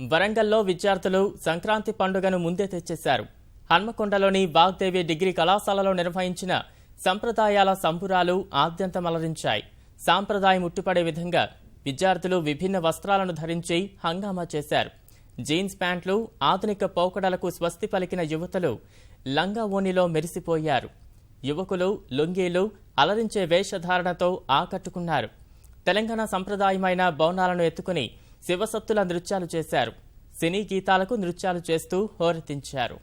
వరంగల్లో విద్యార్థులు సంక్రాంతి పండుగను ముందే తెచ్చేశారు. హన్మకొండలోని వాగ్దేవి డిగ్రీ కళాశాలలో నిర్వహించిన సంప్రదాయాల సంబురాలు ఆద్యంతమలరించాయి. సాంప్రదాయం ఉట్టిపడే విధంగా విద్యార్థులు విభిన్న వస్త్రాలను ధరించి హంగామా చేశారు. జీన్స్ ప్యాంట్లు, ఆధునిక పోకడలకు స్వస్తి పలికిన యువతులు లంగా ఓణిలో మెరిసిపోయారు. యువకులు లుంగీలు, అలరించే వేషధారణతో ఆకట్టుకున్నారు. తెలంగాణ సంప్రదాయమైన బోనాలను ఎత్తుకుని శివసత్తుల నృత్యాలు చేశారు. సినీ గీతాలకు నృత్యాలు చేస్తూ హోరెత్తించారు.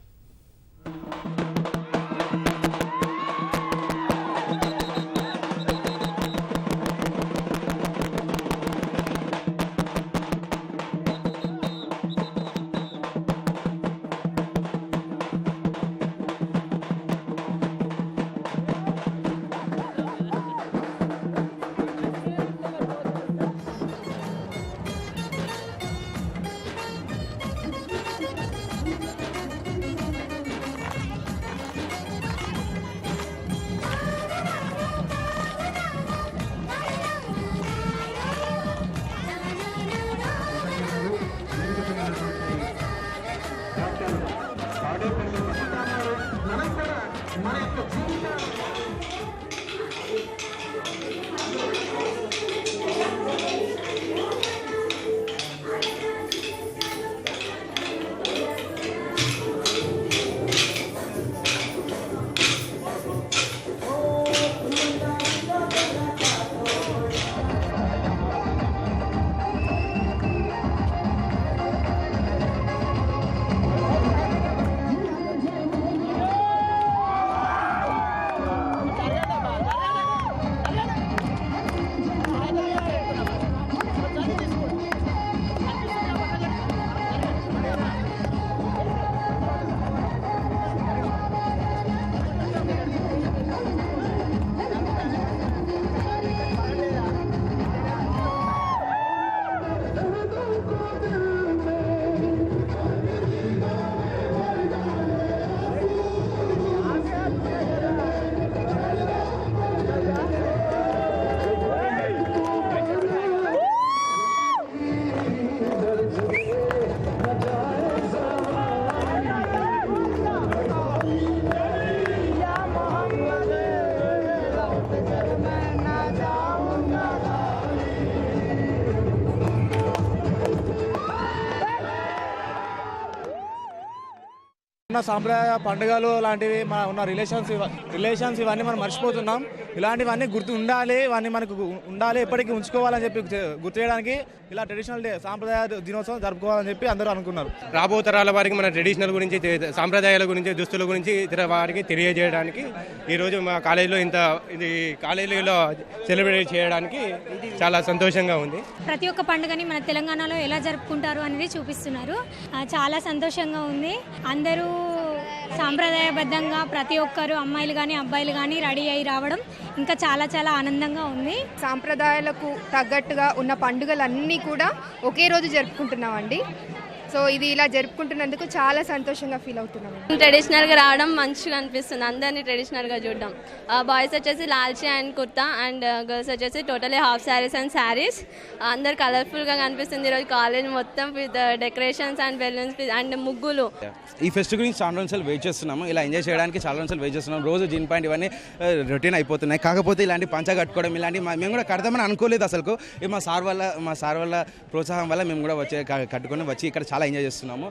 సాంప్రదాయ పండుగలు లాంటివి మన ఉన్న రిలేషన్స్ ఇవన్నీ మనం మర్చిపోతున్నాం. ఇలాంటివన్నీ గుర్తు ఉండాలి, ఇవన్నీ మనకు ఉండాలి, ఎప్పటికీ ఉంచుకోవాలని చెప్పి గుర్తు చేయడానికి ఇలా ట్రెడిషనల్ డే సాంప్రదాయ దినోత్సవం జరుపుకోవాలని చెప్పి అందరూ అనుకున్నారు. రాబో తరాల వారికి మన ట్రెడిషనల్ గురించి, సాంప్రదాయాల గురించి, దుస్తుల గురించి ఇతర వారికి తెలియజేయడానికి ఈరోజు మా కాలేజీలో ఇది కాలేజీలో సెలబ్రేట్ చేయడానికి చాలా సంతోషంగా ఉంది. ప్రతి ఒక్క పండుగని మన తెలంగాణలో ఎలా జరుపుకుంటారు అనేది చూపిస్తున్నారు. చాలా సంతోషంగా ఉంది. అందరూ సాంప్రదాయబద్ధంగా ప్రతి ఒక్కరు అమ్మాయిలు కానీ అబ్బాయిలు కానీ రెడీ అయ్యి రావడం ఇంకా చాలా చాలా ఆనందంగా ఉంది. సాంప్రదాయాలకు తగ్గట్టుగా ఉన్న పండుగలన్నీ కూడా ఒకే రోజు జరుపుకుంటున్నామండి. సో ఇది ఇలా జరుపుకుంటున్నందుకు చాలా సంతోషంగా ఫీల్ అవుతున్నాం. ట్రెడిషనల్గా రావడం మంచిగా అనిపిస్తుంది. అందరినీ ట్రెడిషనల్గా చూడడం. బాయ్స్ వచ్చేసి లాల్చీ అండ్ కుర్తా అండ్ గర్ల్స్ వచ్చేసి totally half saris and saris. అందరు కలర్ఫుల్గా కనిపిస్తుంది. ఈరోజు కాలేజ్ మొత్తం with decorations and balloons and ముగ్గులు. ఈ ఫెస్ట్ గురించి చాలా రోజులు వెయిట్ చేస్తున్నాము. ఇలా ఎంజాయ్ చేయడానికి చాలా రోజులు వెయిట్ చేస్తున్నాం. రోజు జీన్ పాయింట్ ఇవన్నీ రొటీన్ అయిపోతున్నాయి. కాకపోతే ఇలాంటి పంచ కట్టుకోవడం ఇలాంటి మేము కూడా కడతామని అనుకోలేదు అసలు. మా సార్ వల్ల ప్రోత్సాహం వల్ల మేము కూడా కట్టుకొని వచ్చి ఇక్కడ చాలా ఎంజాయ్ చేస్తున్నాము.